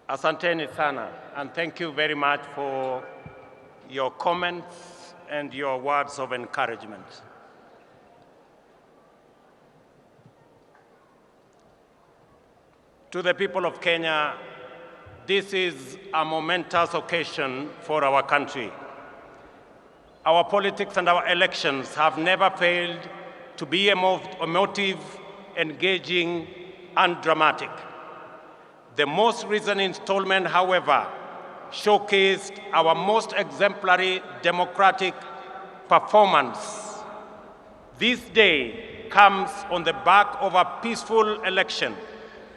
Asanteni sana, and thank you very much for your comments and your words of encouragement. To the people of Kenya, this is a momentous occasion for our country. Our politics and our elections have never failed to be emotive, engaging, and dramatic. The most recent installment, however, showcased our most exemplary democratic performance. This day comes on the back of a peaceful election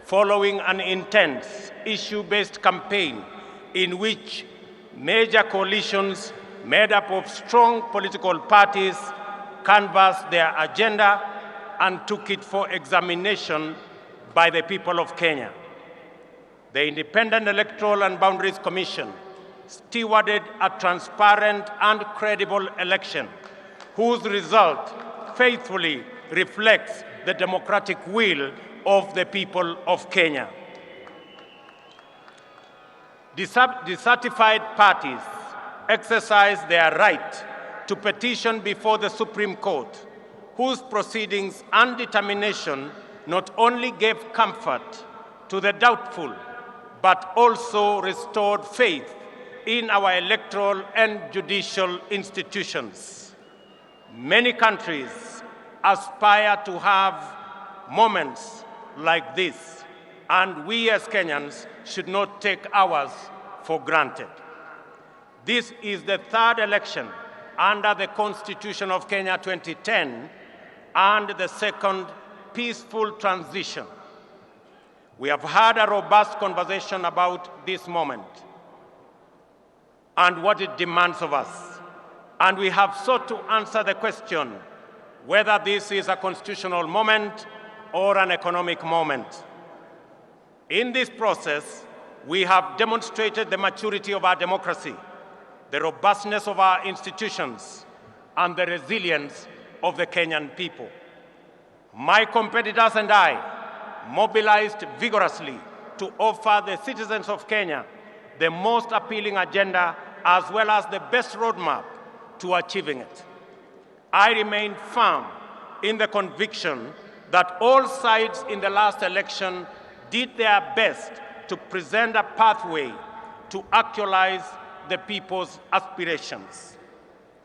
following an intense issue-based campaign in which major coalitions made up of strong political parties canvassed their agenda and took it for examination by the people of Kenya. The Independent Electoral and Boundaries Commission stewarded a transparent and credible election whose result faithfully reflects the democratic will of the people of Kenya. Dissatisfied parties exercised their right to petition before the Supreme Court, whose proceedings and determination not only gave comfort to the doubtful, but also restored faith in our electoral and judicial institutions. Many countries aspire to have moments like this, and we as Kenyans should not take ours for granted. This is the third election under the Constitution of Kenya 2010 and the second peaceful transition. We have had a robust conversation about this moment and what it demands of us. And we have sought to answer the question whether this is a constitutional moment or an economic moment. In this process, we have demonstrated the maturity of our democracy, the robustness of our institutions, and the resilience of the Kenyan people. My competitors and I mobilized vigorously to offer the citizens of Kenya the most appealing agenda as well as the best roadmap to achieving it. I remain firm in the conviction that all sides in the last election did their best to present a pathway to actualize the people's aspirations.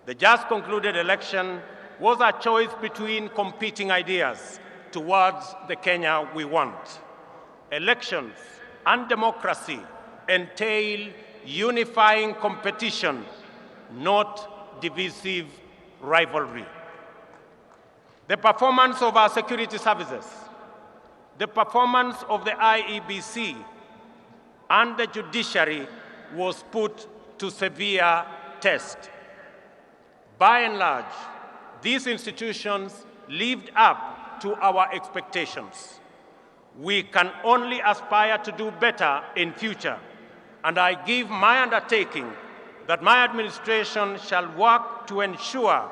The just concluded election was a choice between competing ideas towards the Kenya we want. Elections and democracy entail unifying competition, not divisive rivalry. The performance of our security services, the performance of the IEBC, and the judiciary was put to severe test. By and large, these institutions lived up to our expectations. We can only aspire to do better in future, and I give my undertaking that my administration shall work to ensure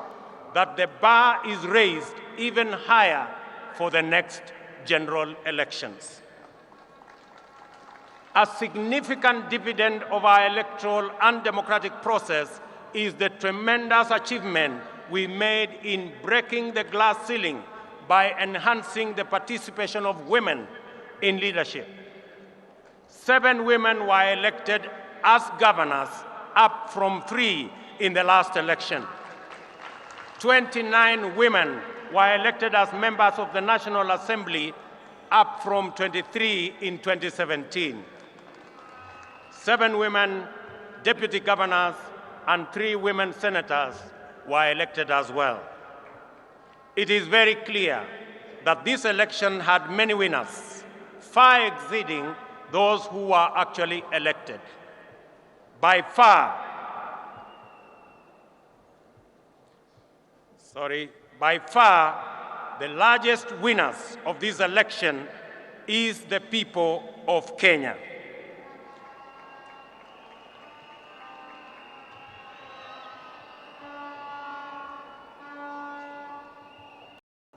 that the bar is raised even higher for the next general elections. A significant dividend of our electoral and democratic process is the tremendous achievement we made in breaking the glass ceiling by enhancing the participation of women in leadership. 7 women were elected as governors, up from 3 in the last election. 29 women were elected as members of the National Assembly, up from 23 in 2017. 7 women deputy governors and 3 women senators were elected as well. It is very clear that this election had many winners, far exceeding those who were actually elected. By far, the largest winners of this election is the people of Kenya.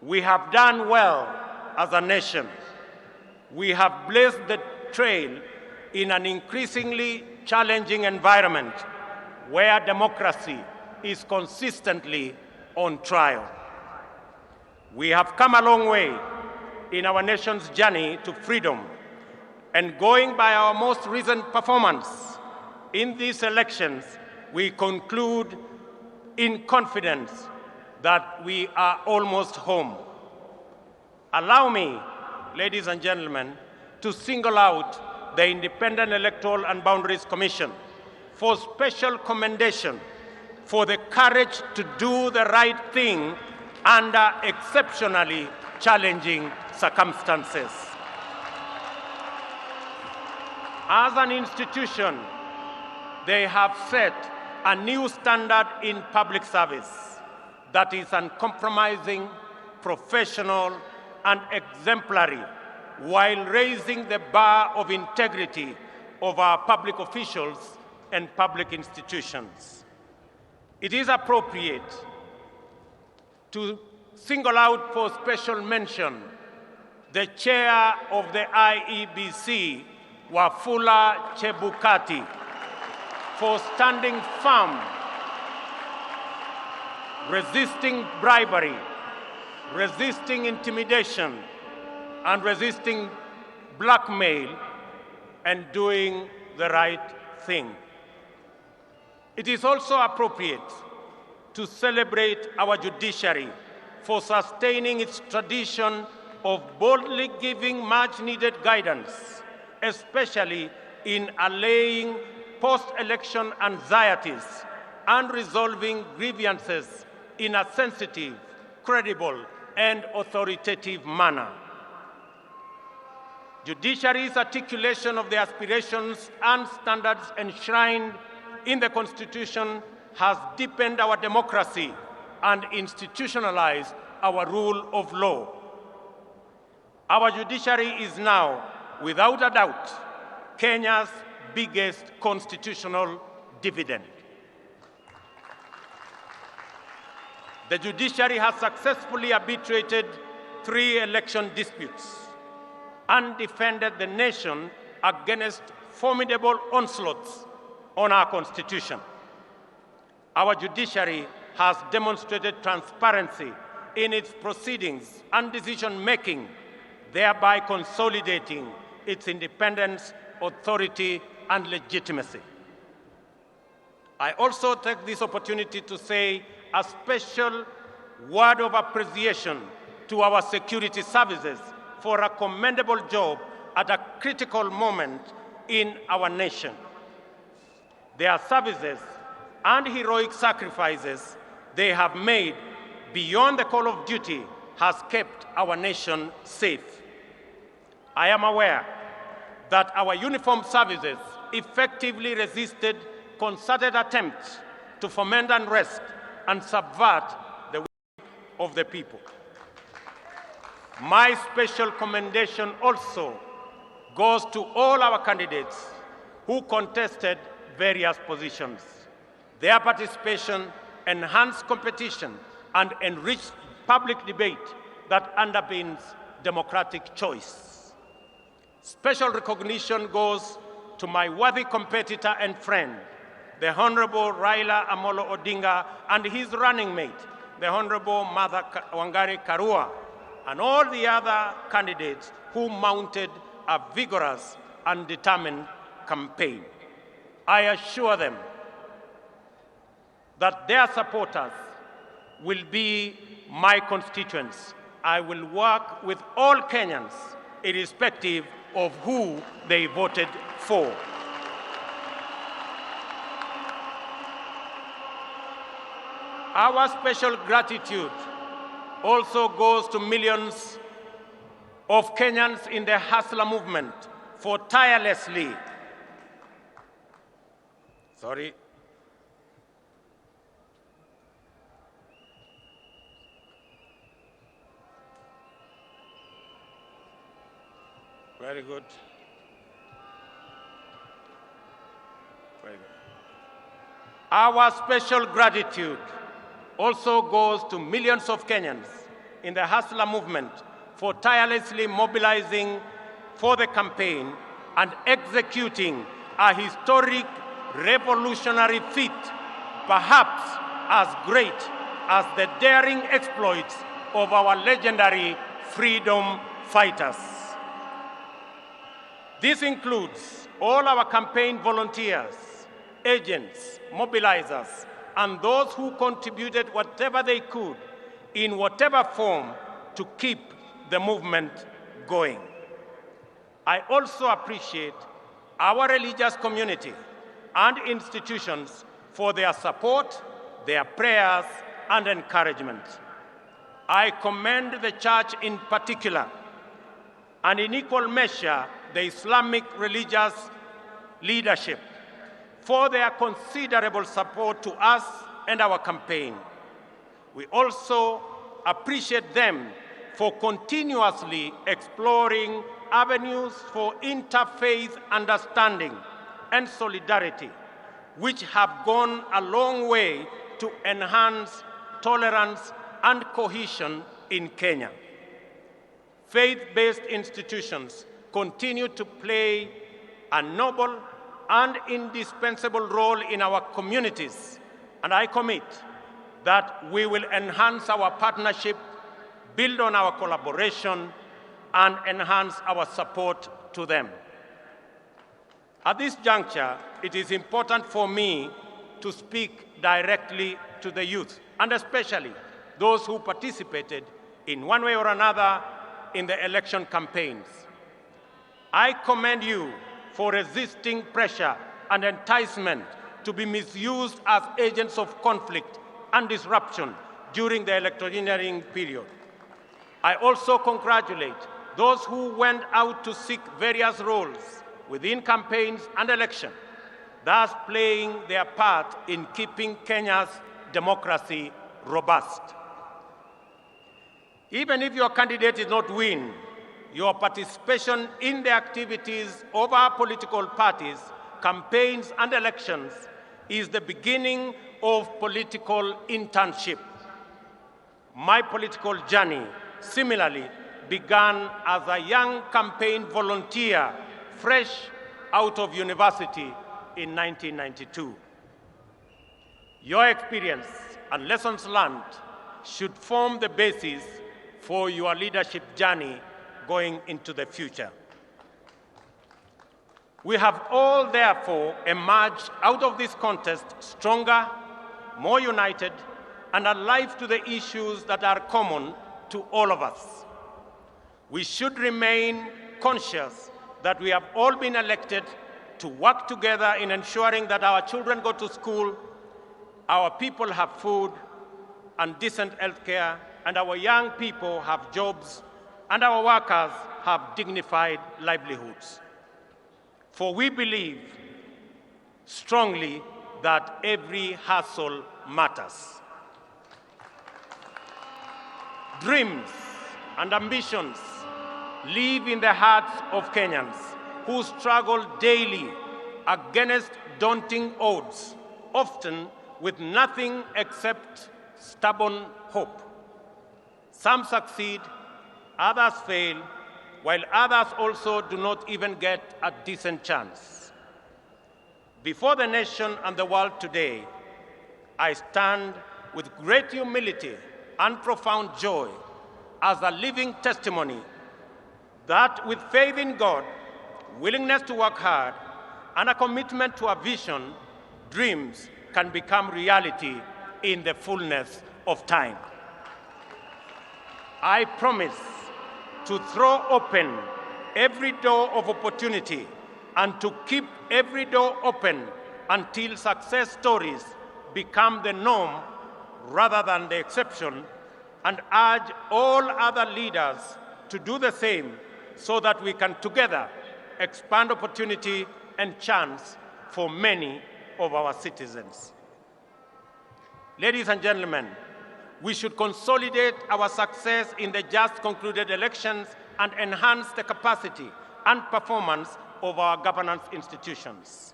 We have done well as a nation. We have blazed the trail in an increasingly challenging environment where democracy is consistently on trial. We have come a long way in our nation's journey to freedom, and going by our most recent performance in these elections, we conclude in confidence that we are almost home. Allow me, ladies and gentlemen, to single out the Independent Electoral and Boundaries Commission for special commendation for the courage to do the right thing under exceptionally challenging circumstances. As an institution, they have set a new standard in public service that is uncompromising, professional, and exemplary, while raising the bar of integrity of our public officials and public institutions. It is appropriate to single out for special mention the chair of the IEBC, Wafula Chebukati, for standing firm, resisting bribery, resisting intimidation, and resisting blackmail, and doing the right thing. It is also appropriate to celebrate our judiciary for sustaining its tradition of boldly giving much-needed guidance, especially in allaying post-election anxieties and resolving grievances in a sensitive, credible, and authoritative manner. Judiciary's articulation of the aspirations and standards enshrined in the Constitution has deepened our democracy and institutionalized our rule of law. Our judiciary is now, without a doubt, Kenya's biggest constitutional dividend. The judiciary has successfully arbitrated 3 election disputes and defended the nation against formidable onslaughts on our Constitution. Our judiciary has demonstrated transparency in its proceedings and decision-making, thereby consolidating its independence, authority, and legitimacy. I also take this opportunity to say a special word of appreciation to our security services for a commendable job at a critical moment in our nation. Their services and heroic sacrifices they have made beyond the call of duty has kept our nation safe. I am aware that our uniformed services effectively resisted concerted attempts to foment unrest and subvert the will of the people. My special commendation also goes to all our candidates who contested various positions. Their participation enhanced competition and enriched public debate that underpins democratic choice. Special recognition goes to my worthy competitor and friend, the Honorable Raila Amolo Odinga, and his running mate, the Honorable Martha Wangari Karua, and all the other candidates who mounted a vigorous and determined campaign. I assure them that their supporters will be my constituents. I will work with all Kenyans, irrespective of who they voted for. Our special gratitude also goes to millions of Kenyans in the Hustler movement for tirelessly Very good. Very good. Our special gratitude also goes to millions of Kenyans in the Hustler movement for tirelessly mobilizing for the campaign and executing a historic revolutionary feat, perhaps as great as the daring exploits of our legendary freedom fighters. This includes all our campaign volunteers, agents, mobilizers, and those who contributed whatever they could in whatever form to keep the movement going. I also appreciate our religious community and institutions for their support, their prayers, and encouragement. I commend the Church in particular, and in equal measure, the Islamic religious leadership for their considerable support to us and our campaign. We also appreciate them for continuously exploring avenues for interfaith understanding and solidarity, which have gone a long way to enhance tolerance and cohesion in Kenya. Faith-based institutions continue to play a noble and indispensable role in our communities, and I commit that we will enhance our partnership, build on our collaboration, and enhance our support to them. At this juncture, it is important for me to speak directly to the youth, and especially those who participated in one way or another in the election campaigns. I commend you for resisting pressure and enticement to be misused as agents of conflict and disruption during the electioneering period. I also congratulate those who went out to seek various roles within campaigns and election, thus playing their part in keeping Kenya's democracy robust. Even if your candidate did not win, your participation in the activities of our political parties, campaigns, and elections is the beginning of political internship. My political journey, similarly, began as a young campaign volunteer, fresh out of university in 1992. Your experience and lessons learned should form the basis for your leadership journey going into the future. We have all, therefore, emerged out of this contest stronger, more united, and alive to the issues that are common to all of us. We should remain conscious that we have all been elected to work together in ensuring that our children go to school, our people have food and decent health care, and our young people have jobs, and our workers have dignified livelihoods. For we believe strongly that every hustle matters. Dreams and ambitions live in the hearts of Kenyans who struggle daily against daunting odds, often with nothing except stubborn hope. Some succeed, others fail, while others also do not even get a decent chance. Before the nation and the world today, I stand with great humility and profound joy as a living testimony that with faith in God, willingness to work hard, and a commitment to a vision, dreams can become reality in the fullness of time. I promise to throw open every door of opportunity and to keep every door open until success stories become the norm rather than the exception, and urge all other leaders to do the same so that we can together expand opportunity and chance for many of our citizens. Ladies and gentlemen, we should consolidate our success in the just concluded elections and enhance the capacity and performance of our governance institutions.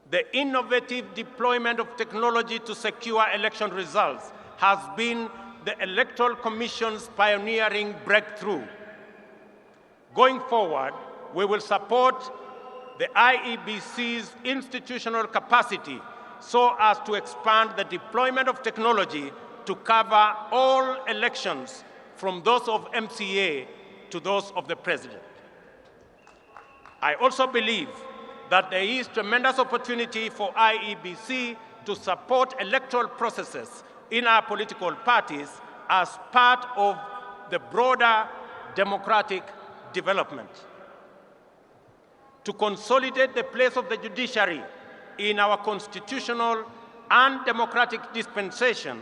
The innovative deployment of technology to secure election results has been the Electoral Commission's pioneering breakthrough. Going forward, we will support the IEBC's institutional capacity so as to expand the deployment of technology to cover all elections, from those of MCA to those of the President. I also believe that there is tremendous opportunity for IEBC to support electoral processes in our political parties as part of the broader democratic development. To consolidate the place of the judiciary in our constitutional and democratic dispensation,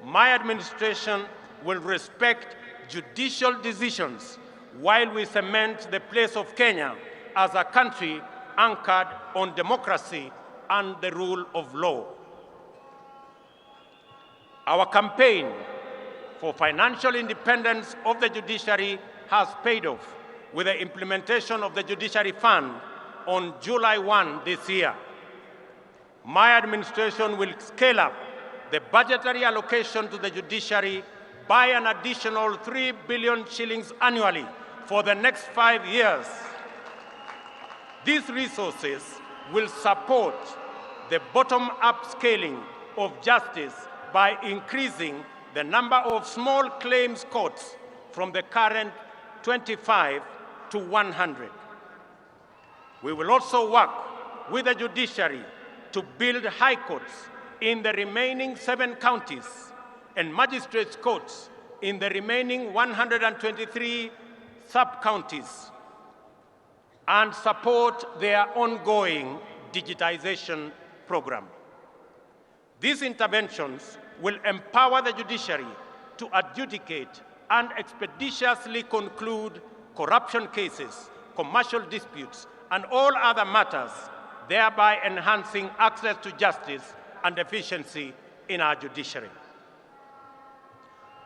my administration will respect judicial decisions while we cement the place of Kenya as a country anchored on democracy and the rule of law. Our campaign for financial independence of the judiciary has paid off with the implementation of the Judiciary Fund on July 1 this year. My administration will scale up the budgetary allocation to the judiciary by an additional 3 billion shillings annually for the next 5 years. These resources will support the bottom-up scaling of justice by increasing the number of small claims courts from the current 25 to 100. We will also work with the judiciary to build high courts in the remaining 7 counties and magistrates' courts in the remaining 123 sub-counties, and support their ongoing digitization program. These interventions will empower the judiciary to adjudicate and expeditiously conclude corruption cases, commercial disputes, and all other matters, thereby enhancing access to justice and efficiency in our judiciary.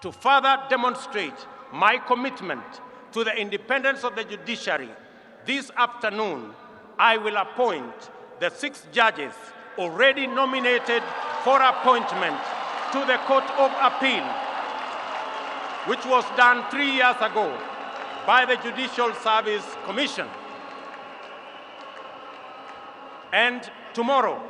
To further demonstrate my commitment to the independence of the judiciary, this afternoon I will appoint the 6 judges already nominated for appointment to the Court of Appeal, which was done 3 years ago by the Judicial Service Commission. And tomorrow,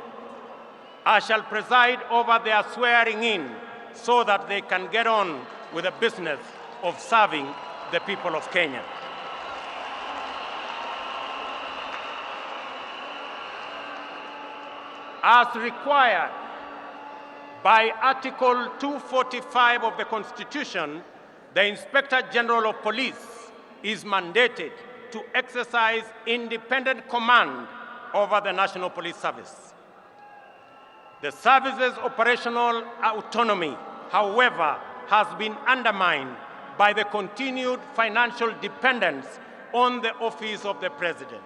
I shall preside over their swearing in so that they can get on with the business of serving the people of Kenya. As required by Article 245 of the Constitution, the Inspector General of Police is mandated to exercise independent command over the National Police Service. The service's operational autonomy, however, has been undermined by the continued financial dependence on the office of the President.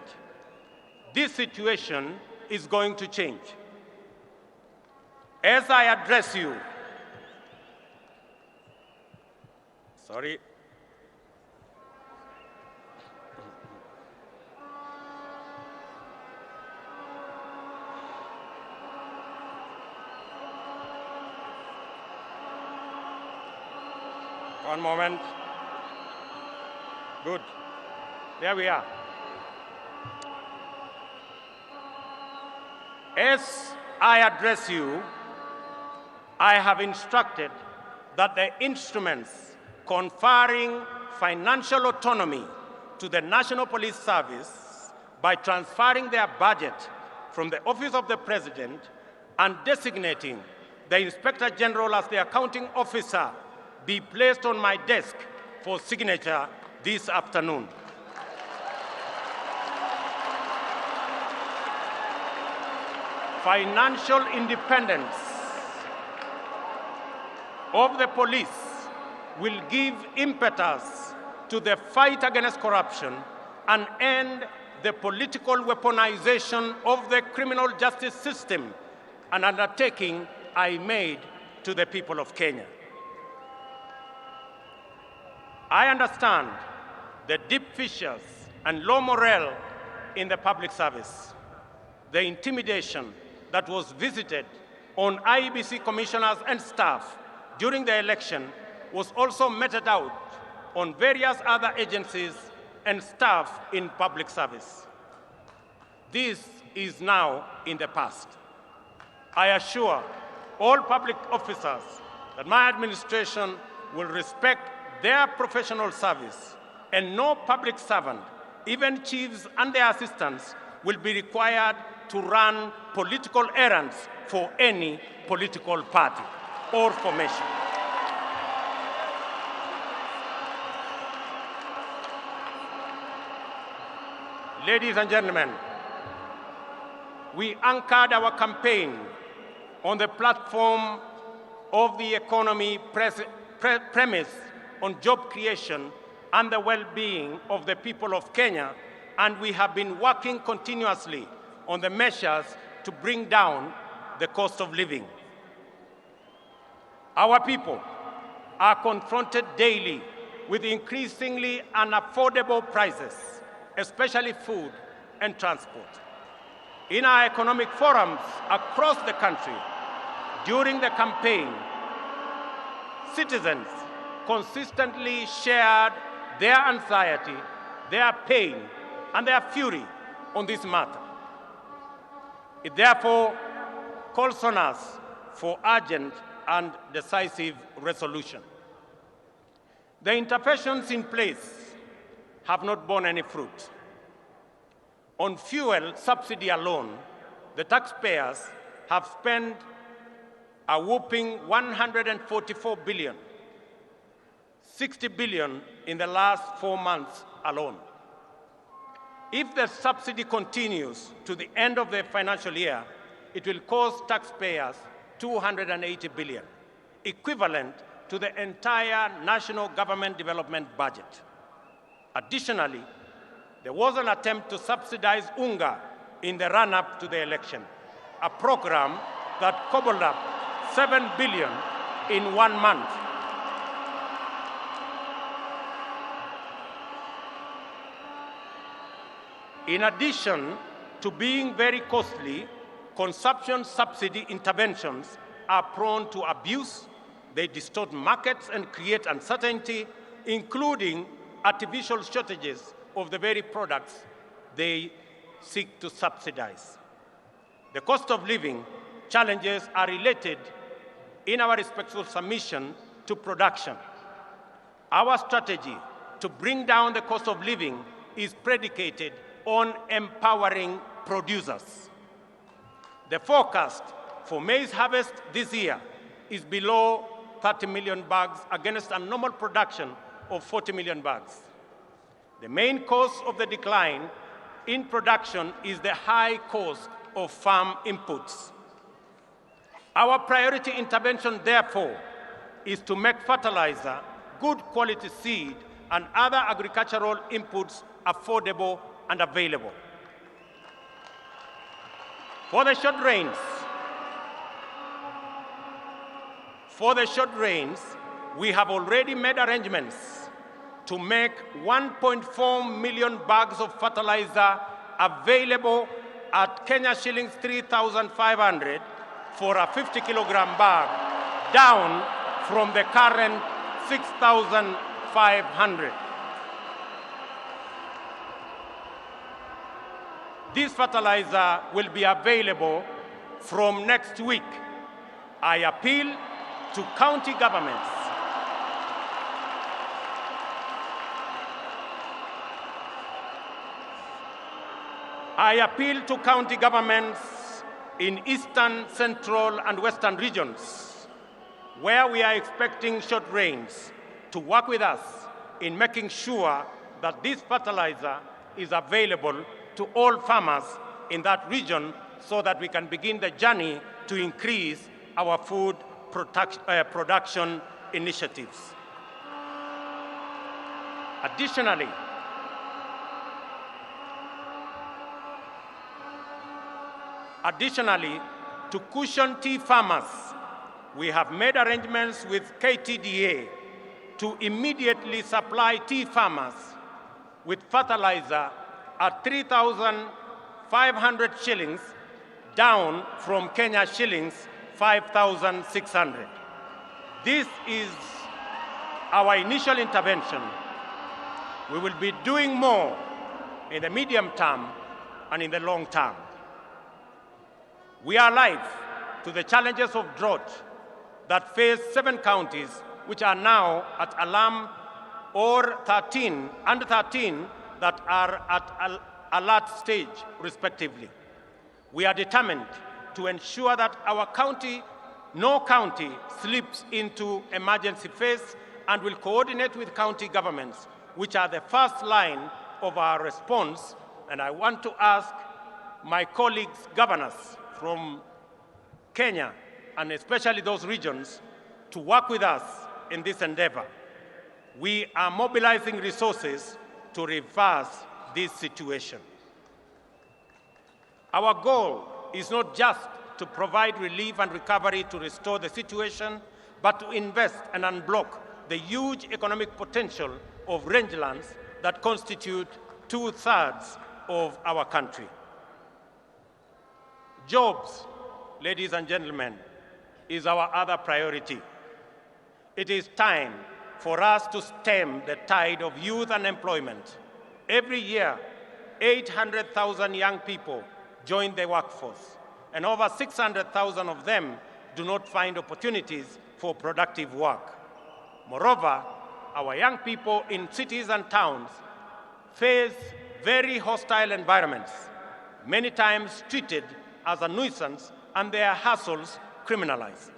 This situation is going to change. As I address you, One moment. Good. There we are. As I address you, I have instructed that the instruments conferring financial autonomy to the National Police Service by transferring their budget from the Office of the President and designating the Inspector General as the accounting officer be placed on my desk for signature this afternoon. Financial independence of the police will give impetus to the fight against corruption and end the political weaponization of the criminal justice system, an undertaking I made to the people of Kenya. I understand the deep fissures and low morale in the public service, the intimidation that was visited on IEBC commissioners and staff during the election was also meted out on various other agencies and staff in public service. This is now in the past. I assure all public officers that my administration will respect their professional service, and no public servant, even chiefs and their assistants, will be required to run political errands for any political party or formation. Ladies and gentlemen, we anchored our campaign on the platform of the economy premise on job creation and the well-being of the people of Kenya, and we have been working continuously on the measures to bring down the cost of living. Our people are confronted daily with increasingly unaffordable prices, especially food and transport. In our economic forums across the country, during the campaign, citizens consistently shared their anxiety, their pain, and their fury on this matter. It therefore calls on us for urgent and decisive resolution. The interventions in place have not borne any fruit. On fuel subsidy alone, the taxpayers have spent a whopping 144 billion, 60 billion in the last 4 months alone. If the subsidy continues to the end of the financial year, it will cost taxpayers 280 billion, equivalent to the entire national government development budget. Additionally, there was an attempt to subsidize unga in the run-up to the election, a program that cobbled up 7 billion in 1 month. In addition to being very costly, consumption subsidy interventions are prone to abuse. They distort markets and create uncertainty, including artificial shortages of the very products they seek to subsidize. The cost of living challenges are related in our respectful submission to production. Our strategy to bring down the cost of living is predicated on empowering producers. The forecast for maize harvest this year is below 30 million bags against a normal production of 40 million bags. The main cause of the decline in production is the high cost of farm inputs. Our priority intervention, therefore, is to make fertilizer, good quality seed, and other agricultural inputs affordable and available. For the short rains, we have already made arrangements to make 1.4 million bags of fertilizer available at Kenya shillings 3,500 for a 50-kilogram bag, down from the current 6,500. This fertilizer will be available from next week. I appeal to county governments in eastern, central, and western regions, where we are expecting short rains, to work with us in making sure that this fertilizer is available to all farmers in that region so that we can begin the journey to increase our food production initiatives. Additionally, to cushion tea farmers, we have made arrangements with KTDA to immediately supply tea farmers with fertilizer at 3,500 shillings, down from Kenya shillings 5,600. This is our initial intervention, We will be doing more in the medium term and in the long term. We are alive to the challenges of drought that face 7 counties, which are now at alarm, or 13 that are at alert stage, respectively. We are determined to ensure that no county slips into emergency phase, and will coordinate with county governments, which are the first line of our response. And I want to ask my colleagues, governors from Kenya, and especially those regions, to work with us in this endeavor. We are mobilizing resources to reverse this situation. Our goal is not just to provide relief and recovery to restore the situation, but to invest and unblock the huge economic potential of rangelands that constitute 2/3 of our country. Jobs, ladies and gentlemen, is our other priority. It is time for us to stem the tide of youth unemployment. Every year, 800,000 young people join the workforce, and over 600,000 of them do not find opportunities for productive work. Moreover, our young people in cities and towns face very hostile environments, many times treated as a nuisance and their hassles criminalized.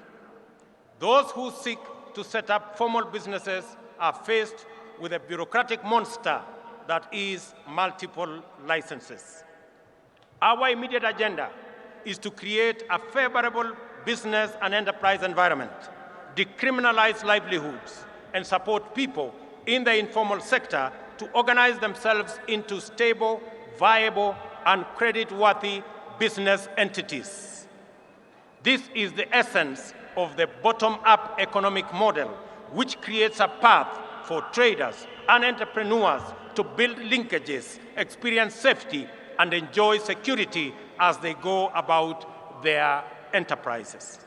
Those who seek to set up formal businesses are faced with a bureaucratic monster that is multiple licenses. Our immediate agenda is to create a favorable business and enterprise environment, decriminalize livelihoods, and support people in the informal sector to organize themselves into stable, viable, and credit-worthy business entities. This is the essence of the bottom-up economic model, which creates a path for traders and entrepreneurs to build linkages, experience safety, and enjoy security as they go about their enterprises.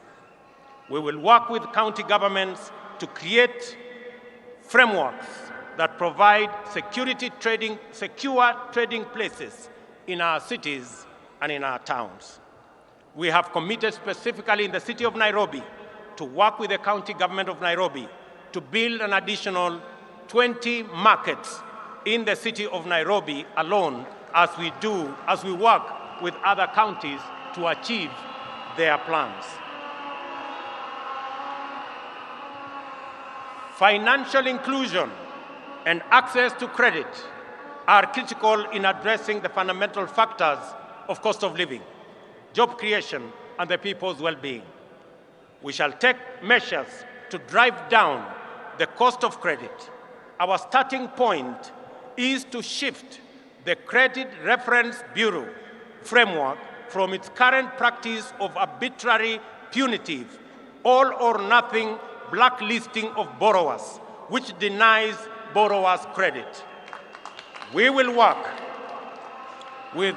We will work with county governments to create frameworks that provide secure trading places in our cities and in our towns. We have committed specifically in the city of Nairobi to work with the county government of Nairobi to build an additional 20 markets in the city of Nairobi alone, as we work with other counties to achieve their plans. Financial inclusion and access to credit are critical in addressing the fundamental factors of cost of living, job creation, and the people's well-being. We shall take measures to drive down the cost of credit. Our starting point is to shift the Credit Reference Bureau framework from its current practice of arbitrary, punitive, all-or-nothing blacklisting of borrowers, which denies borrowers credit. We will work with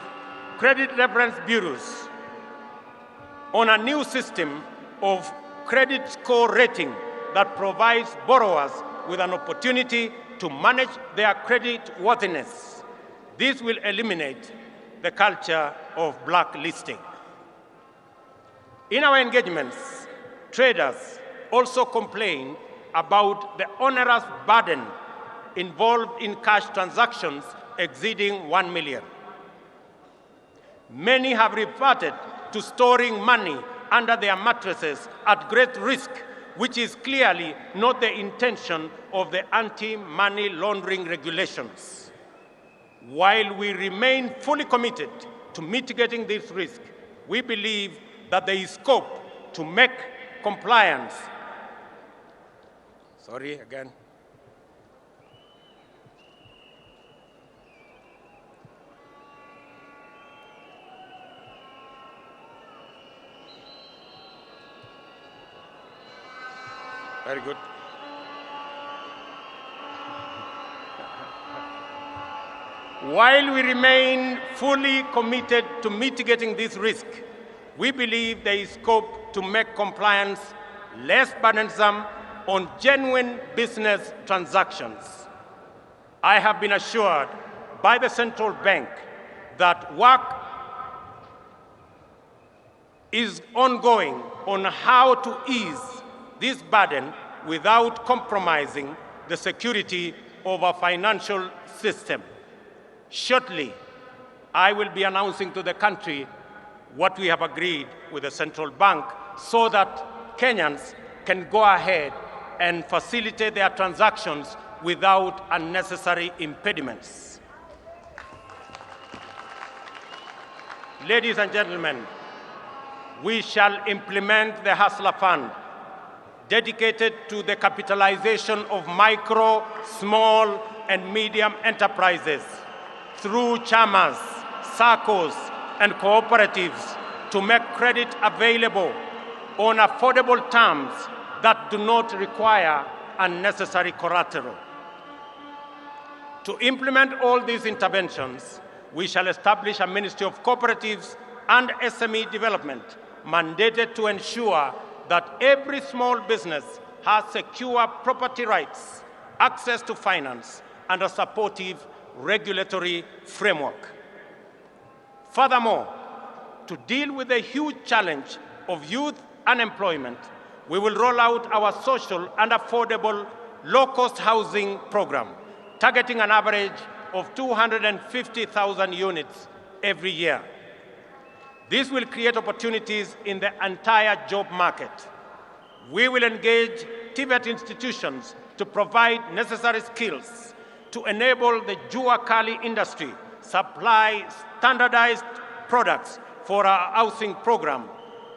credit reference bureaus on a new system of credit score rating that provides borrowers with an opportunity to manage their credit worthiness. This will eliminate the culture of blacklisting. In our engagements, traders also complain about the onerous burden involved in cash transactions exceeding 1 million. Many have reverted to storing money under their mattresses at great risk, which is clearly not the intention of the anti-money laundering regulations. While we remain fully committed to mitigating this risk, we believe that there is scope to make compliance. Sorry, again. Very good. While we remain fully committed to mitigating this risk, we believe there is scope to make compliance less burdensome on genuine business transactions. I have been assured by the central bank that work is ongoing on how to ease this burden without compromising the security of our financial system. Shortly, I will be announcing to the country what we have agreed with the central bank so that Kenyans can go ahead and facilitate their transactions without unnecessary impediments. Ladies and gentlemen, we shall implement the Hustler Fund, dedicated to the capitalization of micro, small, and medium enterprises through chamas, SACCOs, and cooperatives to make credit available on affordable terms that do not require unnecessary collateral. To implement all these interventions, we shall establish a Ministry of Cooperatives and SME Development mandated to ensure that every small business has secure property rights, access to finance, and a supportive regulatory framework. Furthermore, to deal with the huge challenge of youth unemployment, we will roll out our social and affordable low-cost housing program, targeting an average of 250,000 units every year. This will create opportunities in the entire job market. We will engage TVET institutions to provide necessary skills to enable the Jua Kali industry supply standardized products for our housing program.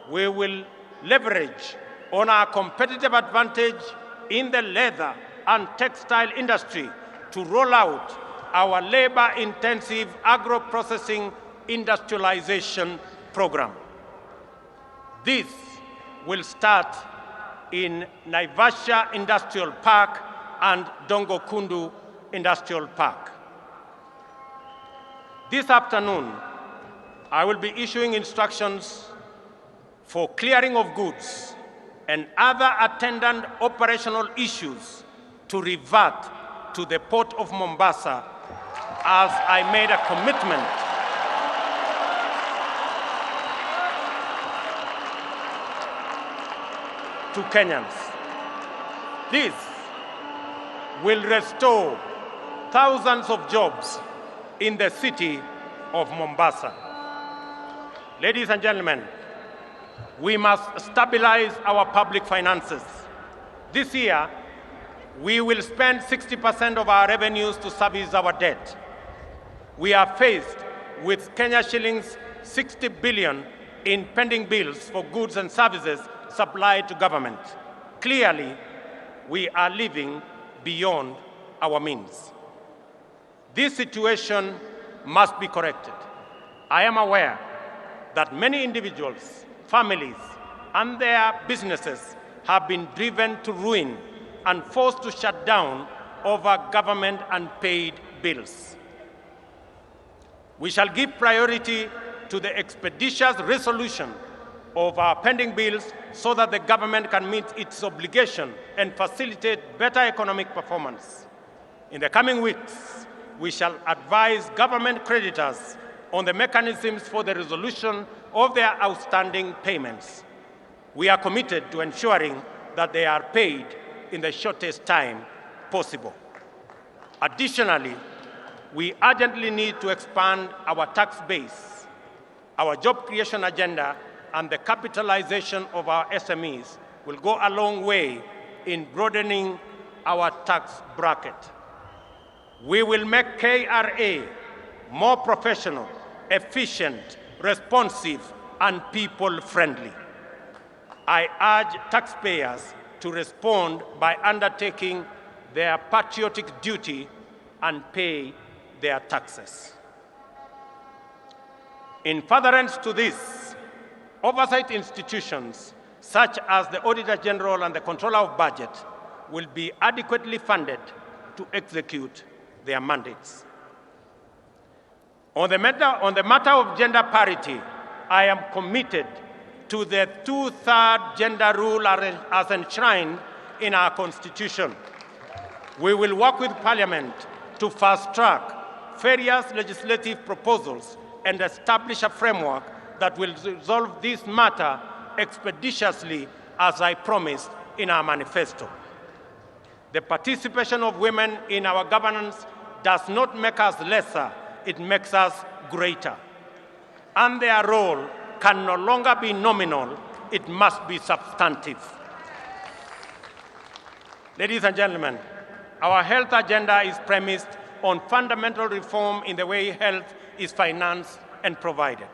We will leverage on our competitive advantage in the leather and textile industry to roll out our labor-intensive agro-processing industrialization program. This will start in Naivasha Industrial Park and Dongo Kundu Industrial Park. This afternoon, I will be issuing instructions for clearing of goods and other attendant operational issues to revert to the Port of Mombasa, as I made a commitment to Kenyans. This will restore thousands of jobs in the city of Mombasa. Ladies and gentlemen, we must stabilize our public finances. This year, we will spend 60% of our revenues to service our debt. We are faced with Kenya shillings 60 billion in pending bills for goods and services supplied to government. Clearly, we are living beyond our means. This situation must be corrected. I am aware that many individuals, families, and their businesses have been driven to ruin and forced to shut down over government unpaid bills. We shall give priority to the expeditious resolution of our pending bills so that the government can meet its obligation and facilitate better economic performance. In the coming weeks, we shall advise government creditors on the mechanisms for the resolution of their outstanding payments. We are committed to ensuring that they are paid in the shortest time possible. Additionally, we urgently need to expand our tax base. Our job creation agenda and the capitalization of our SMEs will go a long way in broadening our tax bracket. We will make KRA more professional, efficient, responsive, and people-friendly. I urge taxpayers to respond by undertaking their patriotic duty and pay their taxes. In furtherance to this, oversight institutions such as the Auditor General and the Controller of Budget will be adequately funded to execute their mandates. On the matter of gender parity, I am committed to the two-thirds gender rule as enshrined in our Constitution. We will work with Parliament to fast-track various legislative proposals and establish a framework that will resolve this matter expeditiously, as I promised in our manifesto. The participation of women in our governance does not make us lesser, it makes us greater. And their role can no longer be nominal, it must be substantive. Ladies and gentlemen, our health agenda is premised on fundamental reform in the way health is financed and provided.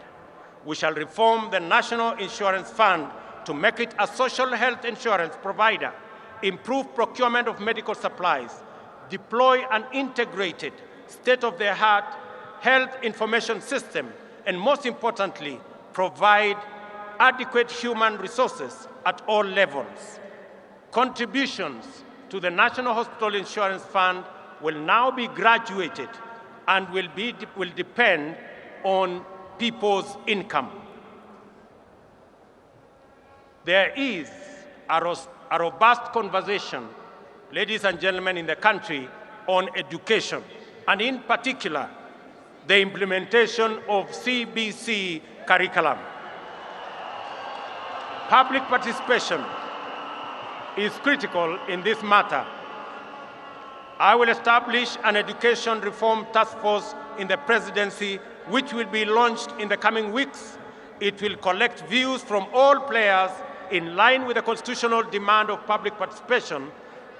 We shall reform the National Insurance Fund to make it a social health insurance provider, improve procurement of medical supplies, deploy an integrated, state-of-the-art health information system, and most importantly, provide adequate human resources at all levels. Contributions to the National Hospital Insurance Fund will now be graduated and will depend on people's income. There is a robust conversation, ladies and gentlemen, in the country on education, and in particular, the implementation of CBC curriculum. Public participation is critical in this matter. I will establish an education reform task force in the presidency, which will be launched in the coming weeks. It will collect views from all players in line with the constitutional demand of public participation,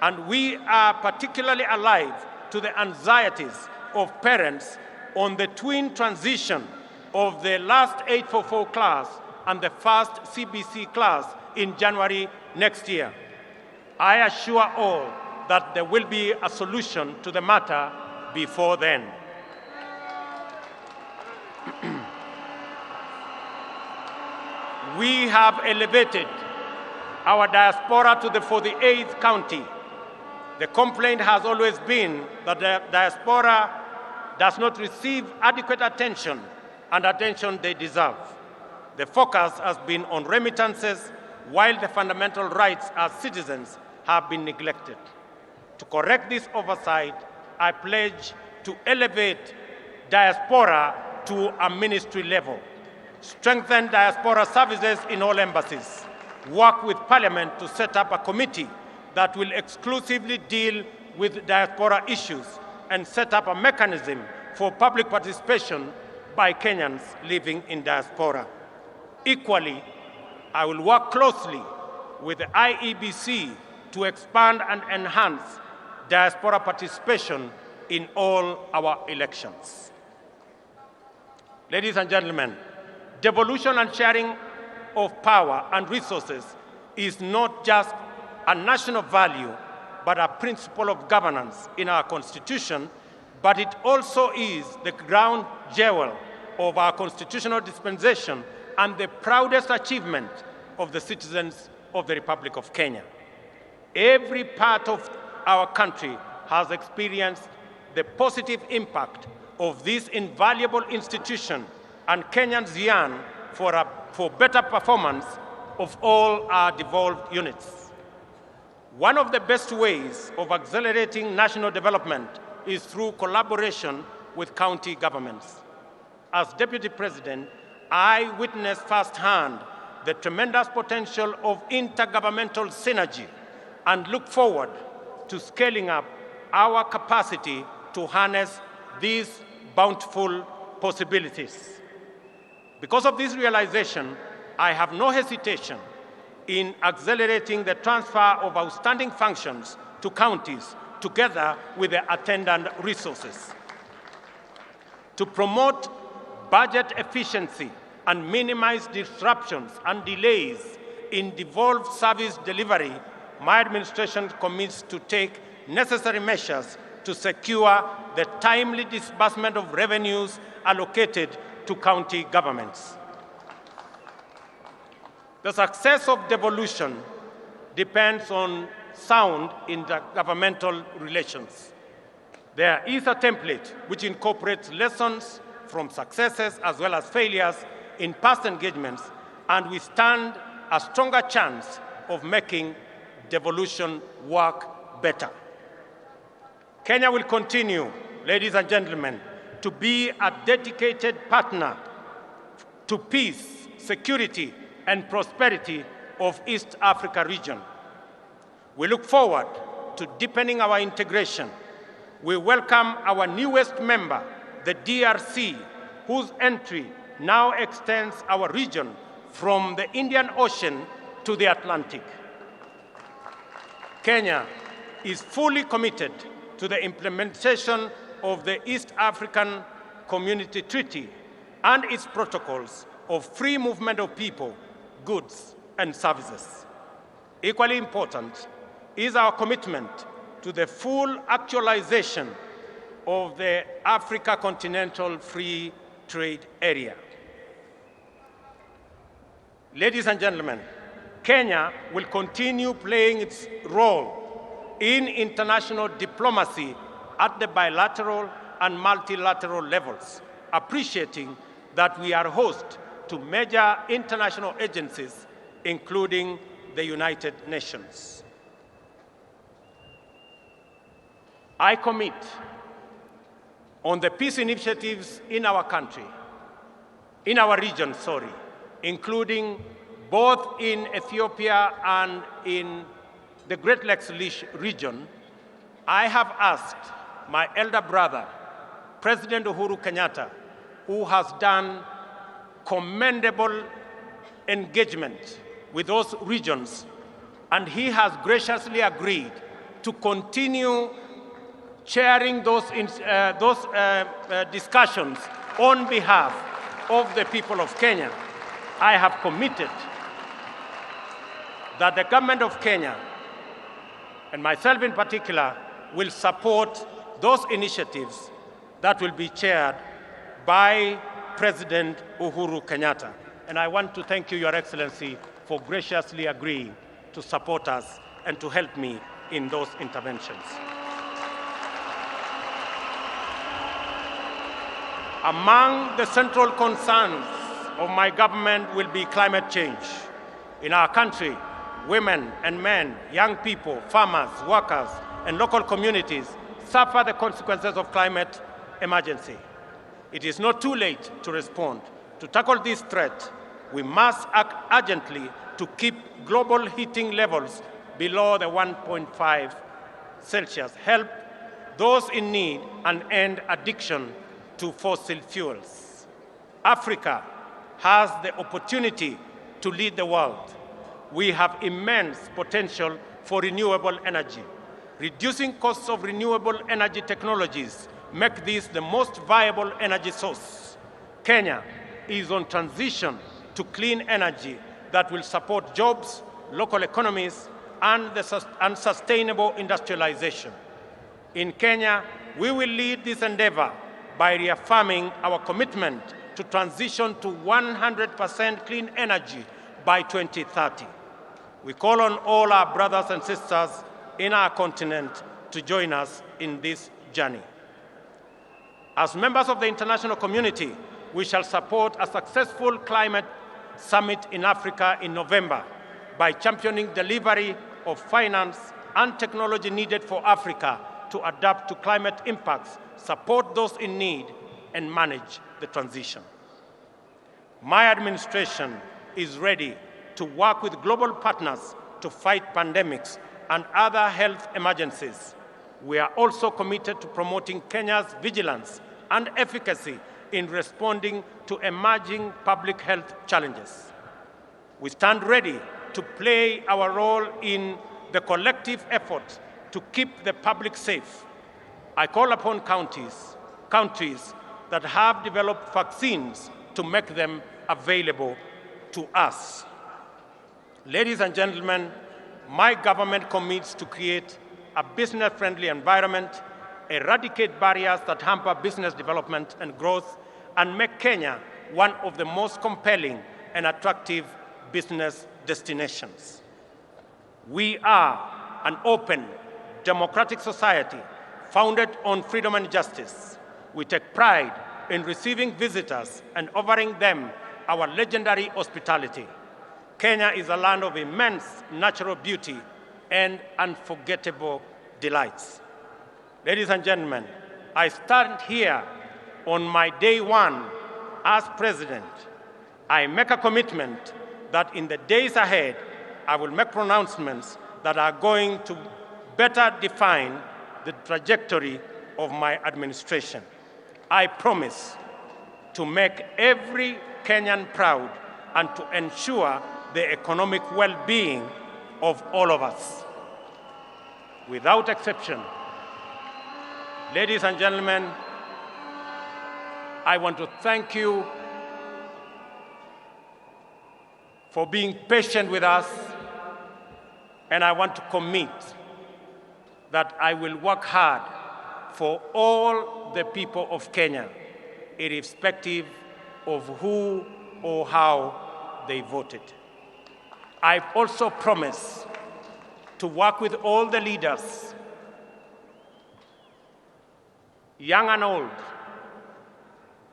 and we are particularly alive to the anxieties of parents on the twin transition of the last 844 class and the first CBC class in January next year. I assure all that there will be a solution to the matter before then. We have elevated our diaspora to the 48th county. The complaint has always been that the diaspora does not receive adequate attention and attention they deserve. The focus has been on remittances, while the fundamental rights as citizens have been neglected. To correct this oversight, I pledge to elevate diaspora to a ministry level, strengthen diaspora services in all embassies, work with Parliament to set up a committee that will exclusively deal with diaspora issues, and set up a mechanism for public participation by Kenyans living in diaspora. Equally, I will work closely with the IEBC to expand and enhance diaspora participation in all our elections. Ladies and gentlemen, devolution and sharing of power and resources is not just a national value, but a principle of governance in our Constitution, but it also is the ground jewel of our constitutional dispensation and the proudest achievement of the citizens of the Republic of Kenya. Every part of our country has experienced the positive impact of this invaluable institution, and Kenyans yearn for better performance of all our devolved units. One of the best ways of accelerating national development is through collaboration with county governments. As Deputy President, I witnessed firsthand the tremendous potential of intergovernmental synergy and look forward to scaling up our capacity to harness these bountiful possibilities. Because of this realization, I have no hesitation in accelerating the transfer of outstanding functions to counties together with the attendant resources. To promote budget efficiency and minimize disruptions and delays in devolved service delivery, my administration commits to take necessary measures to secure the timely disbursement of revenues allocated to county governments. The success of devolution depends on sound intergovernmental relations. There is a template which incorporates lessons from successes as well as failures in past engagements, and we stand a stronger chance of making devolution work better. Kenya will continue ladies and gentlemen, to be a dedicated partner to peace, security, and prosperity of East Africa region. We look forward to deepening our integration. We welcome our newest member, the DRC, whose entry now extends our region from the Indian Ocean to the Atlantic. Kenya is fully committed to the implementation of the East African Community Treaty and its protocols of free movement of people, goods, and services. Equally important is our commitment to the full actualization of the Africa Continental Free Trade Area. Ladies and gentlemen, Kenya will continue playing its role in international diplomacy at the bilateral and multilateral levels, appreciating that we are host to major international agencies, including the United Nations. I commit on the peace initiatives in our country, in our region, including both in Ethiopia and in the Great Lakes region. I have asked my elder brother, President Uhuru Kenyatta, who has done commendable engagement with those regions, and he has graciously agreed to continue chairing those discussions on behalf of the people of Kenya. I have committed that the government of Kenya, and myself in particular, will support those initiatives that will be chaired by President Uhuru Kenyatta. And I want to thank you, Your Excellency, for graciously agreeing to support us and to help me in those interventions. Among the central concerns of my government will be climate change. In our country, women and men, young people, farmers, workers, and local communities suffer the consequences of climate emergency. It is not too late to respond. To tackle this threat, we must act urgently to keep global heating levels below the 1.5 Celsius, help those in need, and end addiction to fossil fuels. Africa has the opportunity to lead the world. We have immense potential for renewable energy. Reducing costs of renewable energy technologies make this the most viable energy source. Kenya is on transition to clean energy that will support jobs, local economies, and sustainable industrialization. In Kenya, we will lead this endeavor by reaffirming our commitment to transition to 100% clean energy by 2030. We call on all our brothers and sisters in our continent to join us in this journey. As members of the international community, we shall support a successful climate summit in Africa in November by championing delivery of finance and technology needed for Africa to adapt to climate impacts, support those in need, and manage the transition. My administration is ready to work with global partners to fight pandemics and other health emergencies. We are also committed to promoting Kenya's vigilance and efficacy in responding to emerging public health challenges. We stand ready to play our role in the collective effort to keep the public safe. I call upon countries that have developed vaccines to make them available to us. Ladies and gentlemen, my government commits to create a business-friendly environment, eradicate barriers that hamper business development and growth, and make Kenya one of the most compelling and attractive business destinations. We are an open, democratic society founded on freedom and justice. We take pride in receiving visitors and offering them our legendary hospitality. Kenya is a land of immense natural beauty and unforgettable delights. Ladies and gentlemen, I stand here on my day one as president, I make a commitment that in the days ahead, I will make pronouncements that are going to better define the trajectory of my administration. I promise to make every Kenyan proud and to ensure the economic well-being of all of us. Without exception, ladies and gentlemen, I want to thank you for being patient with us, and I want to commit that I will work hard for all the people of Kenya, irrespective of who or how they voted. I also promise to work with all the leaders, young and old,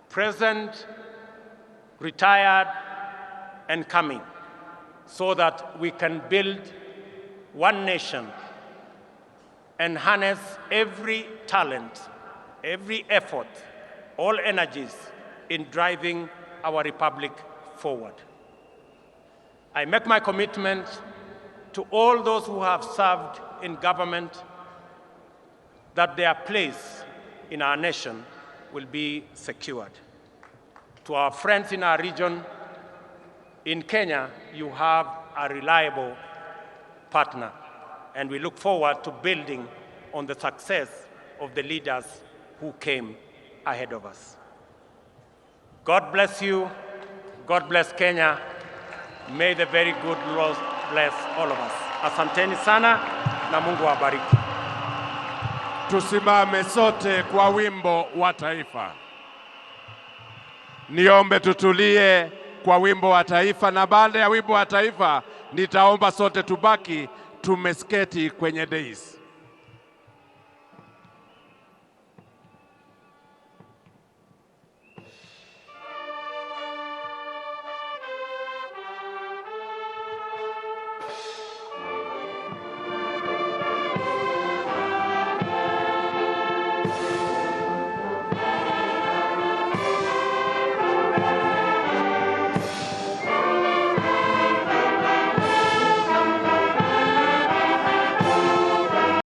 present, retired, and coming, so that we can build one nation and harness every talent, every effort, all energies in driving our republic forward. I make my commitment to all those who have served in government that their place in our nation will be secured. To our friends in our region, in Kenya, you have a reliable partner, and we look forward to building on the success of the leaders who came ahead of us. God bless you. God bless Kenya. May the very good Lord bless all of us. Asanteni sana na Mungu awabariki. Tusimame sote kwa wimbo wa taifa. Niombe tutulie kwa wimbo wa taifa, na baada ya wimbo wa taifa nitaomba sote tubaki tumesketi kwenye dais.